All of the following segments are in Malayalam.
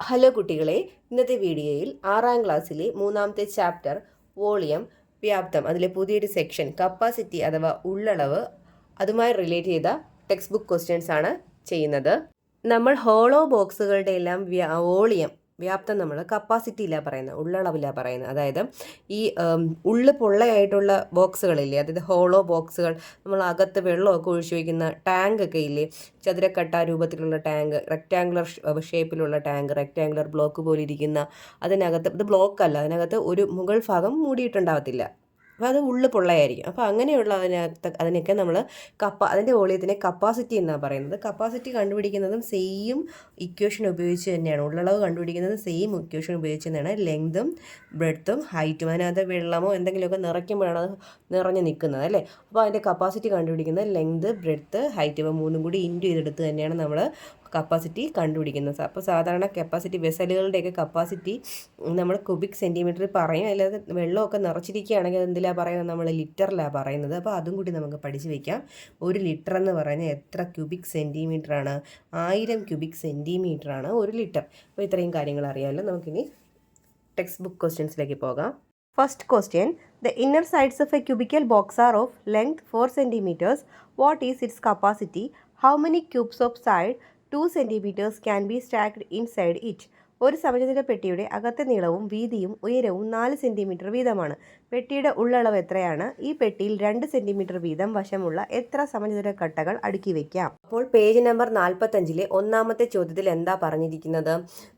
ഹലോ കുട്ടികളെ, ഇന്നത്തെ വീഡിയോയിൽ 6ാം ക്ലാസ്സിലെ 3ാമത്തെ ചാപ്റ്റർ വോളിയം വ്യാപ്തം അതിലെ പുതിയൊരു സെക്ഷൻ കപ്പാസിറ്റി അഥവാ ഉള്ളളവ് അതുമായി റിലേറ്റ് ചെയ്ത ടെക്സ്റ്റ് ബുക്ക് ക്വസ്റ്റ്യൻസ് ആണ് ചെയ്യുന്നത്. നമ്മൾ ഹോളോ ബോക്സുകളുടെ എല്ലാം വോളിയം വ്യാപ്തം നമ്മൾ കപ്പാസിറ്റിയിലാണ് പറയുന്നത്, ഉള്ളളവിലാണ് പറയുന്നത്. അതായത് ഈ ഉള്ളു പൊള്ളയായിട്ടുള്ള ബോക്സുകളില്ലേ, അതായത് ഹോളോ ബോക്സുകൾ, നമ്മൾ അകത്ത് വെള്ളമൊക്കെ ഒഴിച്ചു വയ്ക്കുന്ന ടാങ്ക് ഒക്കെ ഇല്ലേ, ചതുരക്കട്ട രൂപത്തിലുള്ള ടാങ്ക്, റെക്റ്റാങ്കുലർ ഷേപ്പിലുള്ള ടാങ്ക്, റെക്റ്റാങ്കുലർ ബ്ലോക്ക് പോലെ ഇരിക്കുന്ന, അതിനകത്ത് ഇത് ബ്ലോക്കല്ല, അതിനകത്ത് ഒരു മുകൾ ഭാഗം മൂടിയിട്ടുണ്ടാകത്തില്ല, അപ്പോൾ അത് ഉള്ളു പൊള്ളയായിരിക്കും. അപ്പോൾ അങ്ങനെയുള്ള അതിനൊക്കെ നമ്മൾ അതിൻ്റെ വോളിയത്തിനെ കപ്പാസിറ്റി എന്നാണ് പറയുന്നത്. കപ്പാസിറ്റി കണ്ടുപിടിക്കുന്നതും സെയിം ഇക്വേഷൻ ഉപയോഗിച്ച് തന്നെയാണ്, ഉള്ളളവ് കണ്ടുപിടിക്കുന്നത് സെയിം ഇക്വേഷൻ ഉപയോഗിച്ച് തന്നെയാണ്. ലെങ്തും ബ്രെഡ്ത്തും ഹൈറ്റും, അതിനകത്ത് വെള്ളമോ എന്തെങ്കിലുമൊക്കെ നിറയ്ക്കുമ്പോഴാണ് അത് നിറഞ്ഞു നിൽക്കുന്നത് അല്ലേ. അപ്പോൾ അതിൻ്റെ കപ്പാസിറ്റി കണ്ടുപിടിക്കുന്നത് ലെങ്ത്, ബ്രെഡ്ത്ത്, ഹൈറ്റ്, ഇവ മൂന്നും കൂടി ഇൻറ്റു ചെയ്തെടുത്ത് തന്നെയാണ് നമ്മൾ കപ്പാസിറ്റി കണ്ടുപിടിക്കുന്നത്. അപ്പോൾ സാധാരണ കപ്പാസിറ്റി വെസലുകളുടെയൊക്കെ കപ്പാസിറ്റി നമ്മൾ ക്യൂബിക് സെൻറ്റിമീറ്ററിൽ പറയും. അല്ലാതെ വെള്ളമൊക്കെ നിറച്ചിരിക്കുകയാണെങ്കിൽ അതെന്തിലാണ് പറയുന്നത്, നമ്മൾ ലിറ്ററിലാണ് പറയുന്നത്. അപ്പോൾ അതും കൂടി നമുക്ക് പഠിച്ച് വയ്ക്കാം. ഒരു ലിറ്റർ എന്ന് പറഞ്ഞാൽ എത്ര ക്യൂബിക് സെൻറ്റിമീറ്റർ ആണ്? 1000 ക്യൂബിക് സെൻറ്റിമീറ്റർ ആണ് ഒരു ലിറ്റർ. അപ്പോൾ ഇത്രയും കാര്യങ്ങൾ അറിയാമല്ലോ. നമുക്കിനി ടെക്സ്റ്റ് ബുക്ക് ക്വസ്റ്റ്യൻസിലേക്ക് പോകാം. First question, the inner sides of a cubical box are of length 4 centimeters. What is its capacity? How many cubes of side 2 centimeters can be stacked inside it? ഒരു സമചതുര പെട്ടിയുടെ അകത്തെ നീളവും വീതിയും ഉയരവും 4 സെൻറ്റിമീറ്റർ വീതമാണ്. പെട്ടിയുടെ ഉള്ളളവ് എത്രയാണ്? ഈ പെട്ടിയിൽ 2 സെൻറ്റിമീറ്റർ വീതം വശമുള്ള എത്ര സമചതുര കട്ടകൾ അടുക്കി വയ്ക്കാം? അപ്പോൾ പേജ് നമ്പർ 45-ലെ ഒന്നാമത്തെ ചോദ്യത്തിൽ എന്താ പറഞ്ഞിരിക്കുന്നത്?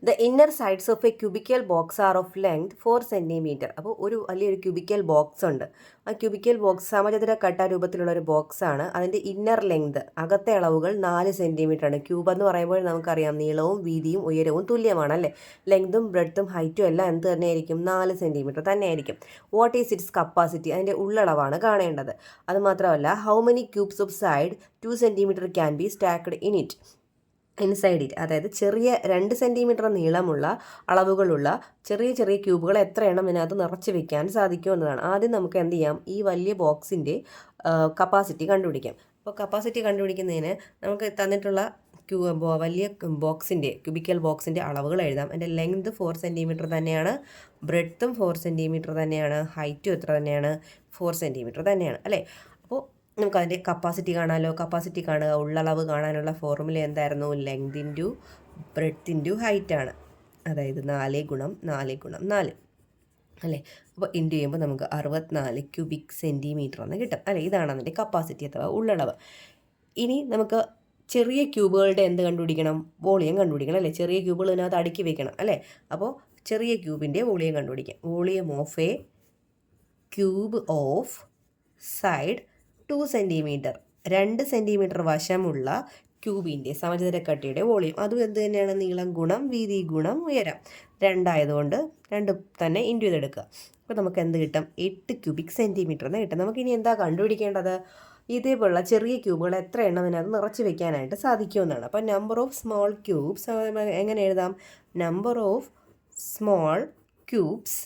The inner sides of a cubical box are of length 4 centimetre. അപ്പോൾ ഒരു വലിയൊരു ക്യൂബിക്കൽ ബോക്സ് ഉണ്ട്. ആ ക്യൂബിക്കൽ ബോക്സ് സമചതുര കട്ട രൂപത്തിലുള്ള ഒരു ബോക്സ് ആണ്. അതിൻ്റെ ഇന്നർ ലെങ്ത്, അകത്തെ അളവുകൾ 4 സെൻറ്റിമീറ്റർ ആണ്. ക്യൂബ് എന്ന് പറയുമ്പോൾ നമുക്കറിയാം നീളവും വീതിയും ഉയരവും തുല്യമാണ് അല്ലേ. ലെങ്തും ബ്രെഡ്ത്തും ഹൈറ്റും എല്ലാം എന്ത് തന്നെയായിരിക്കും? 4 സെൻറ്റിമീറ്റർ തന്നെയായിരിക്കും. What is its capacity? അതിൻ്റെ ഉള്ളളവാണ് കാണേണ്ടത്. അതുമാത്രമല്ല, how many cubes of side 2 centimetre can be stacked inside it. അതായത് ചെറിയ 2 സെൻറ്റിമീറ്റർ നീളമുള്ള അളവുകളുള്ള ചെറിയ ചെറിയ ക്യൂബുകൾ എത്ര എണ്ണം ഇതിനകത്ത് നിറച്ച് വെക്കാൻ സാധിക്കുമെന്നതാണ്. ആദ്യം നമുക്ക് എന്ത് ചെയ്യാം, ഈ വലിയ ബോക്സിൻ്റെ കപ്പാസിറ്റി കണ്ടുപിടിക്കാം. അപ്പോൾ കപ്പാസിറ്റി കണ്ടുപിടിക്കുന്നതിന് നമുക്ക് തന്നിട്ടുള്ള വലിയ ബോക്സിൻ്റെ ക്യൂബിക്കൽ ബോക്സിൻ്റെ അളവുകൾ എഴുതാം. അതിൻ്റെ ലെങ്ത് 4 സെൻറ്റിമീറ്റർ തന്നെയാണ്, ബ്രെഡ്ത്തും 4 സെൻറ്റിമീറ്റർ തന്നെയാണ്, ഹൈറ്റും എത്ര തന്നെയാണ്? 4 സെൻറ്റിമീറ്റർ തന്നെയാണ് അല്ലേ. അപ്പോൾ നമുക്ക് അതിൻ്റെ കപ്പാസിറ്റി കാണാമല്ലോ. കപ്പാസിറ്റി കാണുക, ഉള്ളളവ് കാണാനുള്ള ഫോർമുല എന്തായിരുന്നു? ലെങ്ത് ഇൻറ്റു ബ്രെഡ്ത്ത് ഇൻറ്റു ഹൈറ്റാണ്. അതായത് 4 ഗുണം 4 ഗുണം 4 അല്ലേ. അപ്പോൾ ഇൻറ്റു ചെയ്യുമ്പോൾ നമുക്ക് 64 ക്യൂബിക് സെൻറ്റിമീറ്റർ എന്ന് കിട്ടും അല്ലേ. ഇതാണ് അതിൻ്റെ കപ്പാസിറ്റി അഥവാ ഉള്ളളവ്. ഇനി നമുക്ക് ചെറിയ ക്യൂബുകളുടെ എന്ത് കണ്ടുപിടിക്കണം? വോളിയം കണ്ടുപിടിക്കണം അല്ലേ. ചെറിയ ക്യൂബുകൾ ഇതിനകത്ത് അടുക്കി വെക്കണം അല്ലേ. അപ്പോൾ ചെറിയ ക്യൂബിൻ്റെ വോളിയം കണ്ടുപിടിക്കാം. Volume of a cube of side 2 centimetre, 2 centimetre വശമുള്ള ക്യൂബിൻ്റെ സമചതുരക്കട്ടയുടെ വോളിയം, അതും എന്ത് തന്നെയാണ്? നീളം ഗുണം വീതി ഗുണം ഉയരം. 2 ആയതുകൊണ്ട് 2 തന്നെ ഇൻറ്റു ചെയ്തെടുക്കുക. അപ്പോൾ നമുക്ക് എന്ത് കിട്ടും? 8 ക്യൂബിക് സെൻറ്റിമീറ്റർ എന്ന് കിട്ടും. നമുക്കിനി എന്താ കണ്ടുപിടിക്കേണ്ടത്? ഇതേപോലുള്ള ചെറിയ ക്യൂബുകൾ എത്ര എണ്ണം അതിനകത്ത് നിറച്ച് വെക്കാനായിട്ട് സാധിക്കുമെന്നാണ്. അപ്പോൾ നമ്പർ ഓഫ് സ്മോൾ ക്യൂബ്സ് എങ്ങനെ എഴുതാം? Number of small cubes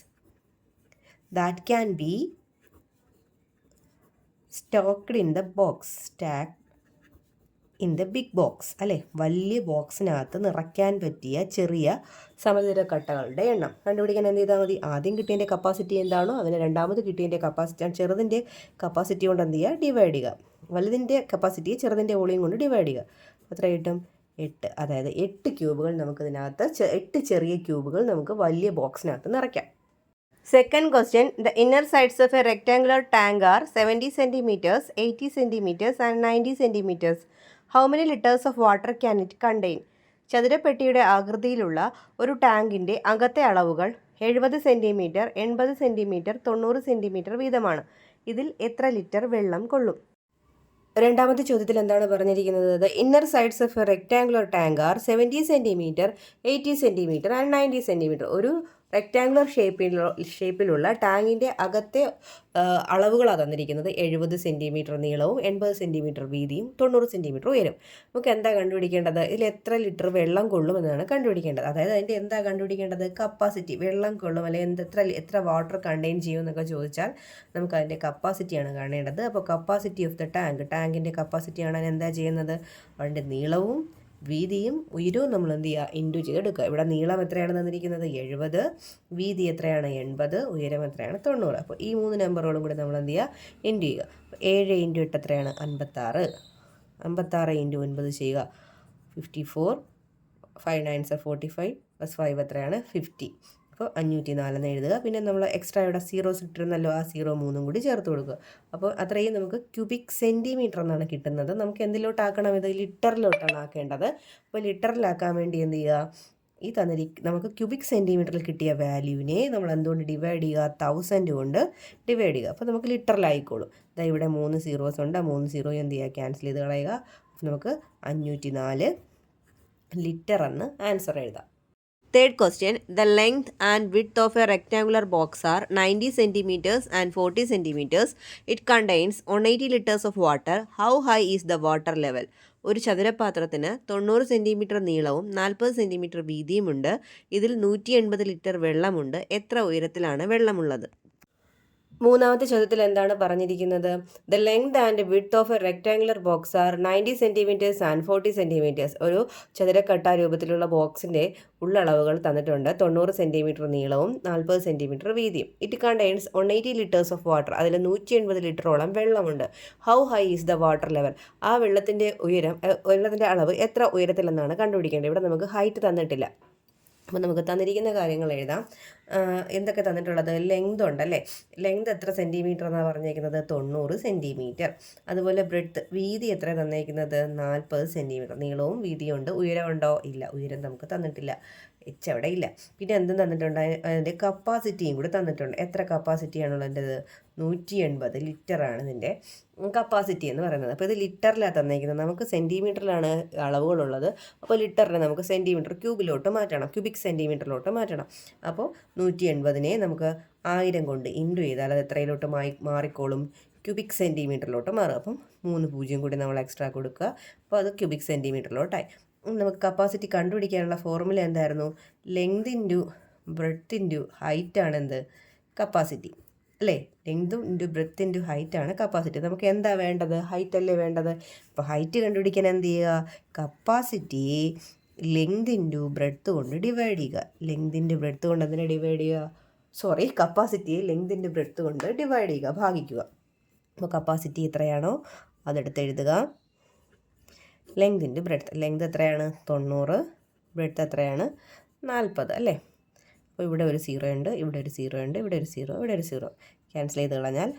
that can be stocked in the box, stack in the big box അല്ലേ. വലിയ ബോക്സിനകത്ത് നിറയ്ക്കാൻ പറ്റിയ ചെറിയ സമചതുര കട്ടകളുടെ എണ്ണം കണ്ടുപിടിക്കാൻ എന്ത് ചെയ്താൽ മതി? ആദ്യം കിട്ടിയതിൻ്റെ കപ്പാസിറ്റി എന്താണോ അതിന് രണ്ടാമത് കിട്ടിയതിൻ്റെ കപ്പാസിറ്റി, ചെറുതിൻ്റെ കപ്പാസിറ്റി കൊണ്ട് എന്ത് ചെയ്യുക? ഡിവൈഡ് ചെയ്യുക. വലുതിൻ്റെ കപ്പാസിറ്റിയെ ചെറുതിൻ്റെ വോളിയം കൊണ്ട് ഡിവൈഡ് ചെയ്യുക. എത്ര കിട്ടും? 8. അതായത് 8 ക്യൂബുകൾ നമുക്കിതിനകത്ത് 8 ചെറിയ ക്യൂബുകൾ നമുക്ക് വലിയ ബോക്സിനകത്ത് നിറയ്ക്കാം. Second question, the inner sides of a rectangular tank are 70 centimeters, 80 centimeters and 90 centimeters. How many liters of water can it contain? ചതുരപ്പെട്ടിയുടെ ആകൃതിയിലുള്ള ഒരു ടാങ്കിൻ്റെ അകത്തെ അളവുകൾ 70 സെൻറ്റിമീറ്റർ, 80 സെൻറ്റിമീറ്റർ, 90 സെൻറ്റിമീറ്റർ വീതമാണ്. ഇതിൽ എത്ര ലിറ്റർ വെള്ളം കൊള്ളും? രണ്ടാമത്തെ ചോദ്യത്തിൽ എന്താണ് പറഞ്ഞിരിക്കുന്നത്? The inner sides of a rectangular tank are 70 centimetre, 80 centimetre and 90 centimetre. ഒരു റെക്റ്റാങ്കുലർ ഷേപ്പിലുള്ള ടാങ്കിൻ്റെ അകത്തെ അളവുകളാണ് തന്നിരിക്കുന്നത്. 70 സെൻറ്റിമീറ്റർ നീളവും 80 സെൻറ്റിമീറ്റർ വീതിയും 90 സെൻറ്റിമീറ്റർ ഉയരം. നമുക്ക് എന്താ കണ്ടുപിടിക്കേണ്ടത്? ഇതിൽ എത്ര ലിറ്റർ വെള്ളം കൊള്ളുമെന്നാണ് കണ്ടുപിടിക്കേണ്ടത്. അതായത് അതിൻ്റെ എന്താ കണ്ടുപിടിക്കേണ്ടത്? കപ്പാസിറ്റി, വെള്ളം കൊള്ളും അല്ലെങ്കിൽ എത്ര വാട്ടർ കണ്ടെയ്ൻ ചെയ്യും എന്നൊക്കെ ചോദിച്ചാൽ നമുക്ക് അതിൻ്റെ കപ്പാസിറ്റിയാണ് കാണേണ്ടത്. അപ്പോൾ കപ്പാസിറ്റി ഓഫ് ദ ടാങ്കിൻ്റെ കപ്പാസിറ്റി കാണാൻ എന്താ ചെയ്യുന്നത്? അതിൻ്റെ നീളവും വീതിയും ഉയരവും നമ്മൾ എന്ത് ചെയ്യുക, ഇൻറ്റു ചെയ്തെടുക്കുക. ഇവിടെ നീളം എത്രയാണ് തന്നിരിക്കുന്നത് 70, വീതി എത്രയാണ് 80, ഉയരം എത്രയാണ് 90. അപ്പോൾ ഈ 3 നമ്പറുകളും കൂടി നമ്മൾ എന്ത് ചെയ്യുക, ഇൻറ്റു ചെയ്യുക. 7 × 8 എത്രയാണ് 56, 56 × 9 ചെയ്യുക 54, 5 9 45 + 5 എത്രയാണ് 50. അപ്പോൾ 504 എന്ന് എഴുതുക. പിന്നെ നമ്മൾ എക്സ്ട്രാ ഇവിടെ സീറോസ് ഇട്ടിരുന്നല്ലോ, ആ 0 3 കൂടി ചേർത്ത് കൊടുക്കുക. അപ്പോൾ അത്രയും നമുക്ക് ക്യൂബിക് സെൻറ്റിമീറ്റർ എന്നാണ് കിട്ടുന്നത്. നമുക്ക് എന്തിലോട്ടാക്കണം, ഇത് ലിറ്ററിലോട്ടാണ് ആക്കേണ്ടത്. അപ്പോൾ ലിറ്ററിലാക്കാൻ വേണ്ടി എന്ത് ചെയ്യുക, ഈ നമുക്ക് ക്യൂബിക് സെൻറ്റിമീറ്ററിൽ കിട്ടിയ വാല്യൂവിനെ നമ്മൾ എന്തുകൊണ്ട് ഡിവൈഡ് ചെയ്യുക, 1000 കൊണ്ട് ഡിവൈഡ് ചെയ്യുക. അപ്പോൾ നമുക്ക് ലിറ്ററിലായിക്കോളും. അതായത് ഇവിടെ 3 സീറോസ് ഉണ്ട്, 3 സീറോ എന്ത് ചെയ്യുക, ക്യാൻസൽ ചെയ്ത് കളയുക. അപ്പോൾ നമുക്ക് 504 ലിറ്റർ എന്ന് ആൻസർ എഴുതാം. Third question, the length and width of a rectangular box are 90 centimeters and 40 centimeters. It contains 180 liters of water. How high is the water level? ഒരു ചതുരപാത്രത്തിന് 90 സെൻറ്റിമീറ്റർ നീളവും 40 സെൻറ്റിമീറ്റർ വീതിയുമുണ്ട്. ഇതിൽ 180 ലിറ്റർ വെള്ളമുണ്ട്. എത്ര ഉയരത്തിലാണ് വെള്ളമുള്ളത്? മൂന്നാമത്തെ ചോദ്യത്തിൽ എന്താണ് പറഞ്ഞിരിക്കുന്നത്? The length and width of a rectangular box are 90 centimetres and 40 centimetres. ഒരു ചതുരക്കട്ട രൂപത്തിലുള്ള ബോക്സിൻ്റെ ഉള്ളളവുകൾ തന്നിട്ടുണ്ട്. 90 സെൻറ്റിമീറ്റർ നീളവും 40 സെൻറ്റിമീറ്റർ വീതിയും. It contains 180 litres of water. അതിൽ 180 ലിറ്ററോളം വെള്ളമുണ്ട്. How high is the water level? ആ വെള്ളത്തിൻ്റെ അളവ് എത്ര ഉയരത്തിലെന്നാണ് കണ്ടുപിടിക്കേണ്ടത്. ഇവിടെ നമുക്ക് ഹൈറ്റ് തന്നിട്ടില്ല. അപ്പോൾ നമുക്ക് തന്നിരിക്കുന്ന കാര്യങ്ങൾ എഴുതാം. എന്തൊക്കെ തന്നിട്ടുള്ളത്? ലെങ്ത് ഉണ്ടല്ലേ, ലെങ്ത് എത്ര സെൻറ്റിമീറ്റർ എന്നാണ് പറഞ്ഞേക്കുന്നത്? 90 സെൻറ്റിമീറ്റർ. അതുപോലെ ബ്രെഡ്ത്ത്, വീതി എത്ര തന്നേക്കുന്നത്? 40 സെൻറ്റിമീറ്റർ. നീളവും വീതിയും ഉണ്ട്. ഉയരം ഉണ്ടോ? ഇല്ല, ഉയരം നമുക്ക് തന്നിട്ടില്ല, എച്ച് അവിടെ ഇല്ല. പിന്നെ എന്തും തന്നിട്ടുണ്ട്, അതിൻ്റെ കപ്പാസിറ്റിയും കൂടി തന്നിട്ടുണ്ട്. എത്ര കപ്പാസിറ്റിയാണുള്ളത്? 180 ലിറ്ററാണ് ഇതിൻ്റെ കപ്പാസിറ്റി എന്ന് പറയുന്നത്. അപ്പോൾ ഇത് ലിറ്ററിലാണ് തന്നേക്കുന്നത്. നമുക്ക് സെൻറ്റിമീറ്ററിലാണ് അളവുകളുള്ളത്. അപ്പോൾ ലിറ്ററിനെ നമുക്ക് സെൻറ്റിമീറ്റർ ക്യൂബിലോട്ട് മാറ്റണം, ക്യൂബിക് സെൻറ്റിമീറ്ററിലോട്ട് മാറ്റണം. അപ്പോൾ 180നെ നമുക്ക് 1000 കൊണ്ട് ഇൻറ്റു ചെയ്താൽ അത് എത്രയിലോട്ട് മാറിക്കോളും? ക്യൂബിക് സെൻറ്റിമീറ്ററിലോട്ട് മാറും. അപ്പം 3 0 കൂടി നമ്മൾ എക്സ്ട്രാ കൊടുക്കുക. അപ്പോൾ അത് ക്യൂബിക് സെൻറ്റിമീറ്ററിലോട്ടായി. നമുക്ക് കപ്പാസിറ്റി കണ്ടുപിടിക്കാനുള്ള ഫോർമുല എന്തായിരുന്നു? Length into breadth into height ആണ് എന്ത്? കപ്പാസിറ്റി അല്ലേ? ലെങ്തും ഇൻറ്റു ബ്രെഡ്ത്ത് ഇൻറ്റു ഹൈറ്റ് ആണ് കപ്പാസിറ്റി. നമുക്ക് എന്താ വേണ്ടത്? ഹൈറ്റ് അല്ലേ വേണ്ടത്. അപ്പോൾ ഹൈറ്റ് കണ്ടുപിടിക്കാൻ എന്ത് ചെയ്യുക? കപ്പാസിറ്റി ലെങ്ത് ഇൻറ്റു ബ്രെഡ്ത്ത് കൊണ്ട് ഡിവൈഡ് ചെയ്യുക. ലെങ്ത് ഇൻറ്റു ബ്രെഡ്ത്ത് കൊണ്ട് എന്തിനെ ഡിവൈഡ് ചെയ്യുക? കപ്പാസിറ്റിയെ ലെങ്ത് ഇൻറ്റു ബ്രെഡ്ത്ത് കൊണ്ട് ഡിവൈഡ് ചെയ്യുക, ഭാഗിക്കുക. അപ്പോൾ കപ്പാസിറ്റി എത്രയാണോ അതെടുത്ത് എഴുതുക. ലെങ്ത് ഇൻറ്റു ബ്രെഡ്ത്ത്, ലെങ്ത് എത്രയാണ്? 90, ബ്രെഡ്ത്ത് എത്രയാണ്? 40 അല്ലേ? അപ്പോൾ ഇവിടെ ഒരു 0 ഉണ്ട്, ഇവിടെ ഒരു 0 ഉണ്ട്, ഇവിടെ ഒരു 0, ഇവിടെ ഒരു 0. ക്യാൻസൽ ചെയ്ത് കളഞ്ഞാൽ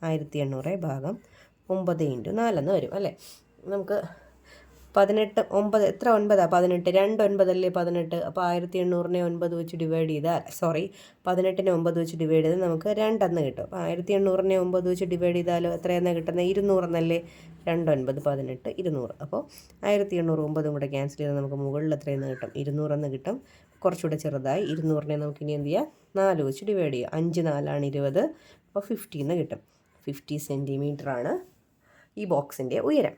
1800 ഭാഗം 9 × 4 എന്ന് വരും അല്ലേ? നമുക്ക് 18 9 എത്ര 9? 18 2 9 അല്ലേ 18. അപ്പോൾ 1800നെ 9 വെച്ച് ഡിവൈഡ് ചെയ്താൽ 18നെ 9 വെച്ച് ഡിവൈഡ് ചെയ്താൽ നമുക്ക് 2 എന്ന് കിട്ടും. അപ്പോൾ 1800നെ 9 വെച്ച് ഡിവൈഡ് ചെയ്താലോ എത്രയെന്നാണ് കിട്ടുന്നത്? 200 എന്നല്ലേ? 2 9 18 200. അപ്പോൾ 1800 9 കൂടെ ക്യാൻസൽ ചെയ്താൽ നമുക്ക് മുകളിൽ എത്രയെന്ന് കിട്ടും? 200 എന്ന് കിട്ടും. കുറച്ചുകൂടെ ചെറുതായി 200നെ നമുക്ക് ഇനി എന്ത് ചെയ്യാം? 4 വെച്ച് ഡിവൈഡ് ചെയ്യുക. 5 4 20. അപ്പോൾ 50 എന്ന് കിട്ടും. 50 സെൻറ്റിമീറ്ററാണ് ഈ ബോക്സിൻ്റെ ഉയരം.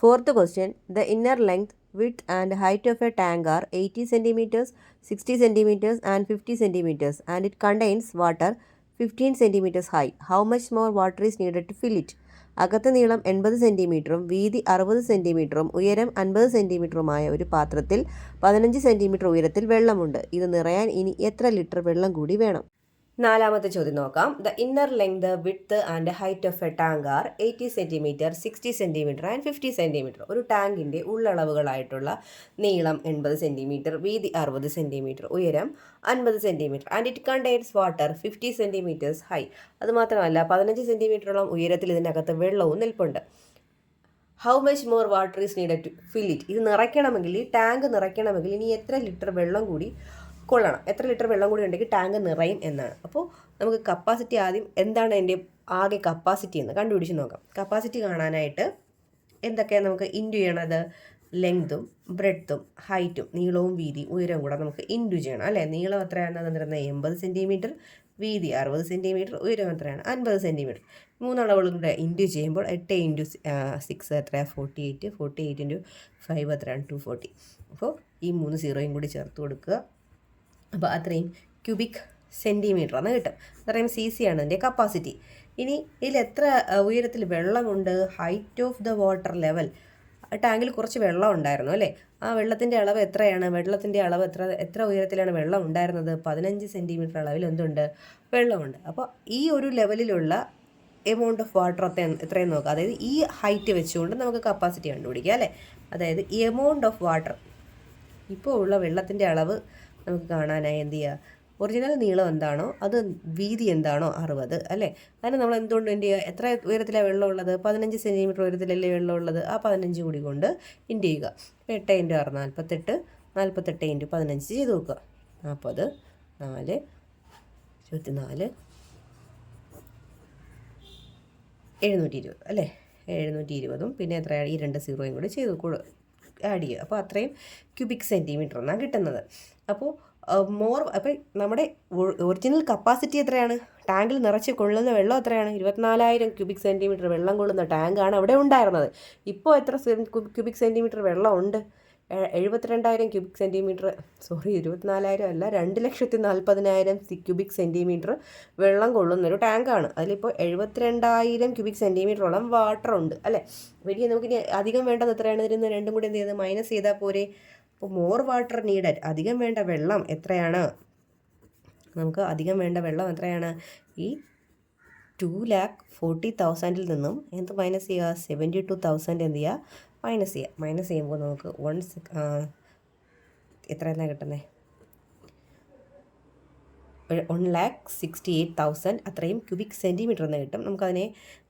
Fourth question, the inner length, width and height of a tank are 80 centimeters, 60 centimeters and 50 centimeters and it contains water 15 centimeters high. How much more water is needed to fill it? അകത്ത് നീളം 80 സെൻറ്റിമീറ്ററും വീതി 60 സെൻറ്റിമീറ്ററും ഉയരം 50 സെൻറ്റിമീറ്ററുമായ ഒരു പാത്രത്തിൽ 15 സെൻറ്റിമീറ്റർ ഉയരത്തിൽ വെള്ളമുണ്ട്. ഇത് നിറയാൻ ഇനി എത്ര ലിറ്റർ വെള്ളം കൂടി വേണം? നാലാമത്തെ ചോദ്യം നോക്കാം. The inner length, width and height of a tank are 80 centimetre, 60 centimetre and 50 centimetre. ഒരു ടാങ്കിൻ്റെ ഉള്ളളവുകളായിട്ടുള്ള നീളം 80 സെൻറ്റിമീറ്റർ, വീതി 60 സെൻറ്റിമീറ്റർ, ഉയരം 50 centimetre and it contains water 50 centimetres high. അതുമാത്രമല്ല 15 സെൻറ്റിമീറ്ററോളം ഉയരത്തിൽ ഇതിനകത്ത് വെള്ളവും നിൽപ്പുണ്ട്. How much more water is needed to fill it? ഇത് നിറയ്ക്കണമെങ്കിൽ, ഈ ടാങ്ക് നിറയ്ക്കണമെങ്കിൽ ഇനി എത്ര ലിറ്റർ വെള്ളം കൂടി കൊള്ളണം? എത്ര ലിറ്റർ വെള്ളം കൂടി ഉണ്ടെങ്കിൽ ടാങ്ക് നിറയും എന്നാണ്. അപ്പോൾ നമുക്ക് കപ്പാസിറ്റി ആദ്യം എന്താണ് എൻ്റെ ആകെ കപ്പാസിറ്റി എന്ന് കണ്ടുപിടിച്ച് നോക്കാം. കപ്പാസിറ്റി കാണാനായിട്ട് എന്തൊക്കെയാണ് നമുക്ക് ഇൻറ്റു ചെയ്യണത്? ലെങ്തും ബ്രെഡ്ത്തും ഹൈറ്റും, നീളവും വീതിയും ഉയരവും കൂടെ നമുക്ക് ഇൻറ്റു ചെയ്യണം അല്ലേ? നീളം എത്രയാണ് തന്നിരുന്നത്? 80 സെൻറ്റിമീറ്റർ, വീതി 60 സെൻറ്റിമീറ്റർ, ഉയരം എത്രയാണ്? 50 സെൻറ്റിമീറ്റർ. മൂന്നളവുകളും കൂടെ ഇൻറ്റു ചെയ്യുമ്പോൾ 8 × 6 എത്രയാണ്? 48. 48 × 5 എത്രയാണ്? 240. അപ്പോൾ ഈ 3 സീറോയും കൂടി ചേർത്ത് കൊടുക്കുക. അപ്പോൾ അത്രയും ക്യൂബിക് സെൻറ്റിമീറ്റർ എന്ന് കിട്ടും. അത്രയും CC ആണ് അതിൻ്റെ കപ്പാസിറ്റി. ഇനി ഇതിൽ എത്ര ഉയരത്തിൽ വെള്ളമുണ്ട്? Height of the water level, ടാങ്കിൽ കുറച്ച് വെള്ളം ഉണ്ടായിരുന്നു അല്ലേ. ആ വെള്ളത്തിൻ്റെ അളവ് എത്രയാണ്? വെള്ളത്തിൻ്റെ അളവ് എത്ര ഉയരത്തിലാണ് വെള്ളം ഉണ്ടായിരുന്നത്? 15 സെൻറ്റിമീറ്റർ അളവിൽ എന്തുണ്ട്? വെള്ളമുണ്ട്. അപ്പോൾ ഈ ഒരു ലെവലിലുള്ള എമൗണ്ട് ഓഫ് വാട്ടർ എത്രയും നോക്കുക. അതായത് ഈ ഹൈറ്റ് വെച്ചുകൊണ്ട് നമുക്ക് കപ്പാസിറ്റി കണ്ടുപിടിക്കുക അല്ലേ. അതായത് എമൗണ്ട് ഓഫ് വാട്ടർ, ഇപ്പോൾ ഉള്ള വെള്ളത്തിൻ്റെ അളവ് നമുക്ക് കാണാനായി എന്ത് ചെയ്യുക? ഒറിജിനൽ നീളം എന്താണോ അത് വീതി എന്താണോ 60 അല്ലേ. അതിന് നമ്മൾ എന്തുകൊണ്ട് എന്ത് ചെയ്യുക? എത്ര ഉയരത്തിലാണ് വെള്ളം ഉള്ളത്? 15 സെൻറ്റിമീറ്റർ ഉയരത്തിലല്ലേ വെള്ളം ഉള്ളത്. ആ 15 കൂടി കൊണ്ട് ഇൻറ്റു ചെയ്യുക. 8 × 6 48, 48 × 15 ചെയ്ത് നോക്കുക. 40, 4, 24, 720 അല്ലേ. 720 പിന്നെ എത്രയാണ്? ഈ 2 സീറോയും കൂടി ചെയ്ത് ആഡ് ചെയ്യുക. അപ്പോൾ അത്രയും ക്യൂബിക് സെൻറ്റിമീറ്റർ എന്നാണ് കിട്ടുന്നത്. അപ്പോൾ അപ്പോൾ നമ്മുടെ ഒറിജിനൽ കപ്പാസിറ്റി എത്രയാണ്? ടാങ്കിൽ നിറച്ച് കൊള്ളുന്ന വെള്ളം എത്രയാണ്? 24,000 ക്യൂബിക് സെൻറ്റിമീറ്റർ വെള്ളം കൊള്ളുന്ന ടാങ്കാണ് അവിടെ ഉണ്ടായിരുന്നത്. ഇപ്പോൾ എത്ര ക്യൂബിക് സെൻറ്റിമീറ്റർ വെള്ളം ഉണ്ട്? 72,000 ക്യൂബിക് സെൻറ്റിമീറ്റർ, 24,000 അല്ല, 2,40,000 ക്യൂബിക് സെൻറ്റിമീറ്റർ വെള്ളം കൊള്ളുന്നൊരു ടാങ്കാണ്. അതിലിപ്പോൾ 72,000 ക്യൂബിക് സെൻറ്റിമീറ്ററോളം വാട്ടർ ഉണ്ട് അല്ലേ. വലിയ നമുക്കിനി അധികം വേണ്ടത് എത്രയാണ്? ഇതിന് രണ്ടും കൂടി എന്ത് ചെയ്ത് മൈനസ് ചെയ്താൽ പോരെ. അപ്പോൾ മോർ വാട്ടർ നീഡഡ്, അധികം വേണ്ട വെള്ളം എത്രയാണ്? നമുക്ക് അധികം വേണ്ട വെള്ളം എത്രയാണ്? ഈ 2,40,000 നിന്നും എന്ത് മൈനസ് ചെയ്യുക? 72,000 എന്ത് ചെയ്യുക? മൈനസ് ചെയ്യുക. മൈനസ് ചെയ്യുമ്പോൾ നമുക്ക് എത്ര എന്നാണ് കിട്ടുന്നത്? 1,68,000 അത്രയും ക്യൂബിക് സെൻറ്റിമീറ്റർ എന്ന് കിട്ടും. നമുക്കതിനെ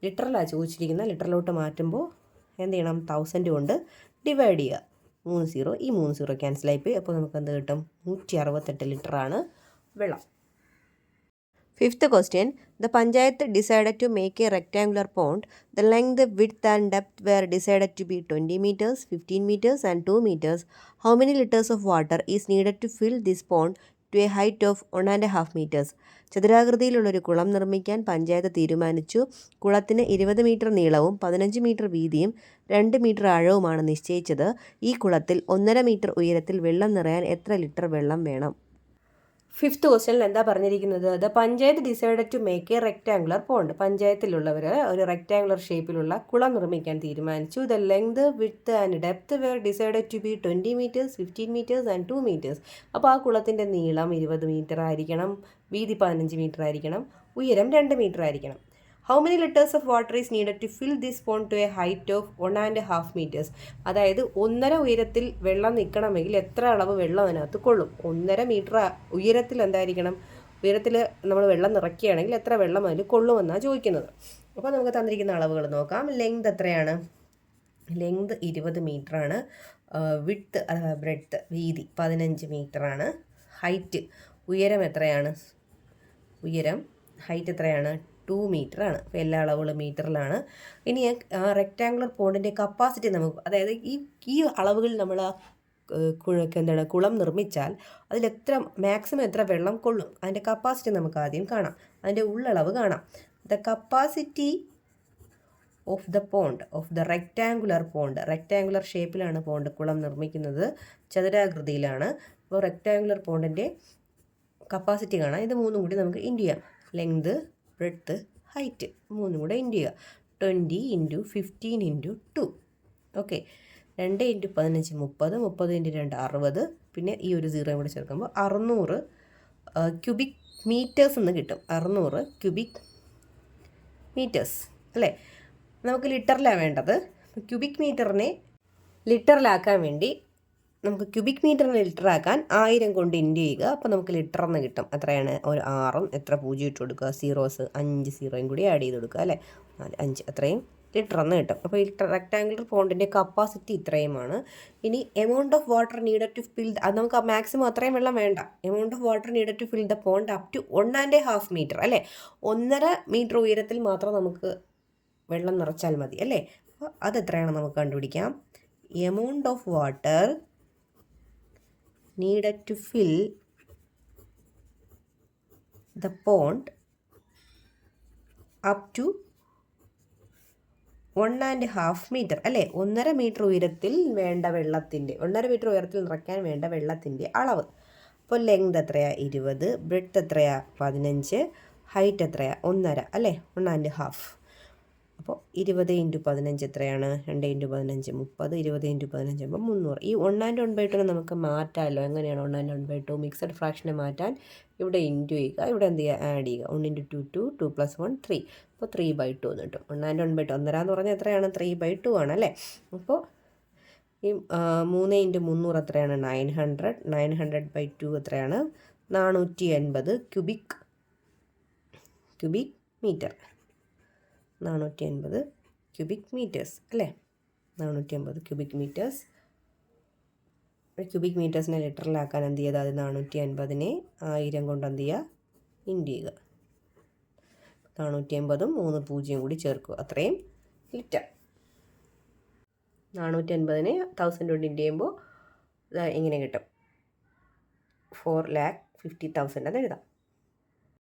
ലിറ്ററിലാണ് ചോദിച്ചിരിക്കുന്നത്. ലിറ്ററിലോട്ട് മാറ്റുമ്പോൾ എന്ത് ചെയ്യണം? 1000 കൊണ്ട് ഡിവൈഡ് ചെയ്യുക. 3 സീറോ, ഈ 3 സീറോ ക്യാൻസലായി പോയി. അപ്പോൾ നമുക്ക് എന്ത് കിട്ടും? 168 ലിറ്ററാണ് വെള്ളം. Fifth question, the Panchayat decided to make a rectangular pond. The length, width and depth were decided to be 20 meters, 15 meters and 2 meters. How many liters of water is needed to fill this pond to a height of 1.5 meters? ചതുരാകൃതിയിലുള്ളൊരു കുളം നിർമ്മിക്കാൻ പഞ്ചായത്ത് തീരുമാനിച്ചു. കുളത്തിന് 20 മീറ്റർ നീളവും 15 മീറ്റർ വീതിയും 2 മീറ്റർ ആഴവുമാണ് നിശ്ചയിച്ചത്. ഈ കുളത്തിൽ 1.5 മീറ്റർ ഉയരത്തിൽ വെള്ളം നിറയാൻ എത്ര ലിറ്റർ വെള്ളം വേണം? ഫിഫ്ത്ത് ക്വസ്റ്റ്യനിൽ എന്താ പറഞ്ഞിരിക്കുന്നത്? The panchayat decided to make a rectangular pond. പഞ്ചായത്തിലുള്ളവർ ഒരു റെക്ടാങ്കുലർ ഷേപ്പിലുള്ള കുളം നിർമ്മിക്കാൻ തീരുമാനിച്ചു. The length, width and depth were decided to be 20 meters, 15 meters and 2 meters. അപ്പോൾ ആ കുളത്തിൻ്റെ നീളം 20 മീറ്റർ ആയിരിക്കണം, വീതി 15 മീറ്റർ ആയിരിക്കണം, ഉയരം 2 മീറ്റർ ആയിരിക്കണം. How many litres of water is needed to fill this pond to a height of 1.5 meters? അതായത് 1.5 ഉയരത്തിൽ വെള്ളം നിൽക്കണമെങ്കിൽ എത്ര അളവ് വെള്ളം അതിനകത്ത് കൊള്ളും? 1.5 മീറ്റർ ഉയരത്തിൽ എന്തായിരിക്കണം? ഉയരത്തിൽ നമ്മൾ വെള്ളം നിറയ്ക്കുകയാണെങ്കിൽ എത്ര വെള്ളം അതിൽ കൊള്ളുമെന്നാണ് ചോദിക്കുന്നത്. അപ്പോൾ നമുക്ക് തന്നിരിക്കുന്ന അളവുകൾ നോക്കാം. ലെങ്ത് എത്രയാണ്? ലെങ്ത് 20 മീറ്ററാണ്. വിഡ്ത്ത് അഥവാ ബ്രെഡ്ത്ത് വീതി 15 മീറ്ററാണ്. ഹൈറ്റ് ഉയരം എത്രയാണ്? ഹൈറ്റ് എത്രയാണ്? 2 മീറ്ററാണ്. അപ്പോൾ എല്ലാ അളവുകളും മീറ്ററിലാണ്. ഇനി റെക്റ്റാങ്കുലർ പോണ്ടിൻ്റെ കപ്പാസിറ്റി നമുക്ക്, അതായത് ഈ അളവുകൾ നമ്മൾ കുളം നിർമ്മിച്ചാൽ അതിലെത്ര മാക്സിമം എത്ര വെള്ളം കൊള്ളും, അതിൻ്റെ കപ്പാസിറ്റി നമുക്ക് ആദ്യം കാണാം. അതിൻ്റെ ഉള്ളളവ് കാണാം. The capacity of the pond of the rectangular pond, rectangular ഷേപ്പിലാണ് പോണ്ട് കുളം നിർമ്മിക്കുന്നത്, ചതുരാകൃതിയിലാണ്. അപ്പോൾ റെക്റ്റാങ്കുലർ പോണ്ടിൻ്റെ കപ്പാസിറ്റി കാണാം. ഇത് മൂന്നും കൂടി നമുക്ക് ഇൻറ്റു ചെയ്യാം. ലെങ്ത്, ബ്രെഡ്ത്ത്, ഹൈറ്റ് മൂന്നും കൂടെ ഇൻറ്റു ചെയ്യുക. 20 × 15 × 2. ഓക്കെ. 2 × 15 30, 30 × 2 60, പിന്നെ ഈ ഒരു സീറോയും കൂടെ ചേർക്കുമ്പോൾ 600 ക്യൂബിക് മീറ്റേഴ്സ് എന്ന് കിട്ടും. 600 ക്യൂബിക് മീറ്റേഴ്സ് അല്ലേ. നമുക്ക് ലിറ്ററിലാണ് വേണ്ടത്. ക്യൂബിക് മീറ്ററിനെ ലിറ്ററിലാക്കാൻ വേണ്ടി നമുക്ക് ക്യൂബിക് മീറ്ററിനെ ലിറ്ററാക്കാൻ 1000 കൊണ്ട് ഇൻറ്റു ചെയ്യുക. അപ്പോൾ നമുക്ക് ലിറ്ററിന് കിട്ടും. എത്രയാണ്? ഒരു 6ഉം എത്ര 0 ഇട്ട് കൊടുക്കുക, സീറോസ് 5 സീറോയും കൂടി ആഡ് ചെയ്ത് കൊടുക്കുക അല്ലേ. 4 5 അത്രയും ലിറ്ററിന് കിട്ടും. അപ്പോൾ ഈ റെക്ടാങ്കുലർ പോണ്ടിൻ്റെ കപ്പാസിറ്റി ഇത്രയുമാണ്. ഇനി amount of water needed to fill, അത് നമുക്ക് മാക്സിമം അത്രയും വെള്ളം വേണ്ട. Amount of water needed to fill the pond up to 1.5 metre അല്ലേ. 1.5 മീറ്റർ ഉയരത്തിൽ മാത്രം നമുക്ക് വെള്ളം നിറച്ചാൽ മതി അല്ലേ. അപ്പോൾ അതെത്രയാണ് നമുക്ക് കണ്ടുപിടിക്കാം. Amount of water needed to fill the pond up to 1.5 meter അല്ലേ. 1.5 മീറ്റർ ഉയരത്തിൽ വേണ്ട വെള്ളത്തിൻ്റെ, 1.5 മീറ്റർ ഉയരത്തിൽ നിറയ്ക്കാൻ വേണ്ട വെള്ളത്തിൻ്റെ അളവ്. അപ്പോൾ ലെങ്ത് എത്രയാണ്? 20, ബ്രെഡ്ത്ത് എത്രയാണ്? 15, ഹൈറ്റ് എത്രയാണ്? 1.5 അല്ലേ. 1.5. അപ്പോൾ 20 × 15 എത്രയാണ്? 2 × 15 30, 20 × 15 ആകുമ്പോൾ 300. ഈ 1 and 1/2 നമുക്ക് മാറ്റാമല്ലോ. എങ്ങനെയാണ് 1 and 1/2 മിക്സഡ് ഫ്രാക്ഷനെ മാറ്റാൻ? ഇവിടെ ഇൻറ്റു ചെയ്യുക, ഇവിടെ എന്ത് ചെയ്യുക? ആഡ് ചെയ്യുക. 1 × 2 2, 2 + 1 3. അപ്പോൾ 3/2 എന്ന് കിട്ടും. 1 and 1/2 1.5 എന്ന് പറഞ്ഞാൽ എത്രയാണ്? 3/2 ആണ് അല്ലേ? അപ്പോൾ ഈ 3 × 300 എത്രയാണ്? 900. 900/2 എത്രയാണ്? 480 ക്യൂബിക് മീറ്റർ. 480 ക്യൂബിക് മീറ്റേഴ്സ് അല്ലേ? 480 ക്യൂബിക് മീറ്റേഴ്സ്. ക്യൂബിക് മീറ്റേഴ്സിനെ ലിറ്ററിലാക്കാൻ എന്ത് ചെയ്യുക? അത് 450നെ 1000 കൊണ്ട് എന്ത് ചെയ്യുക? ഇൻറ്റു ചെയ്യുക. 480ഉം 3 0 കൂടി ചേർക്കുക. അത്രയും ലിറ്റർ. 480നെ 1000 കൊണ്ട് ഇൻറ്റു ചെയ്യുമ്പോൾ ഇങ്ങനെ കിട്ടും. 4,50,000 എന്ന് എഴുതാം.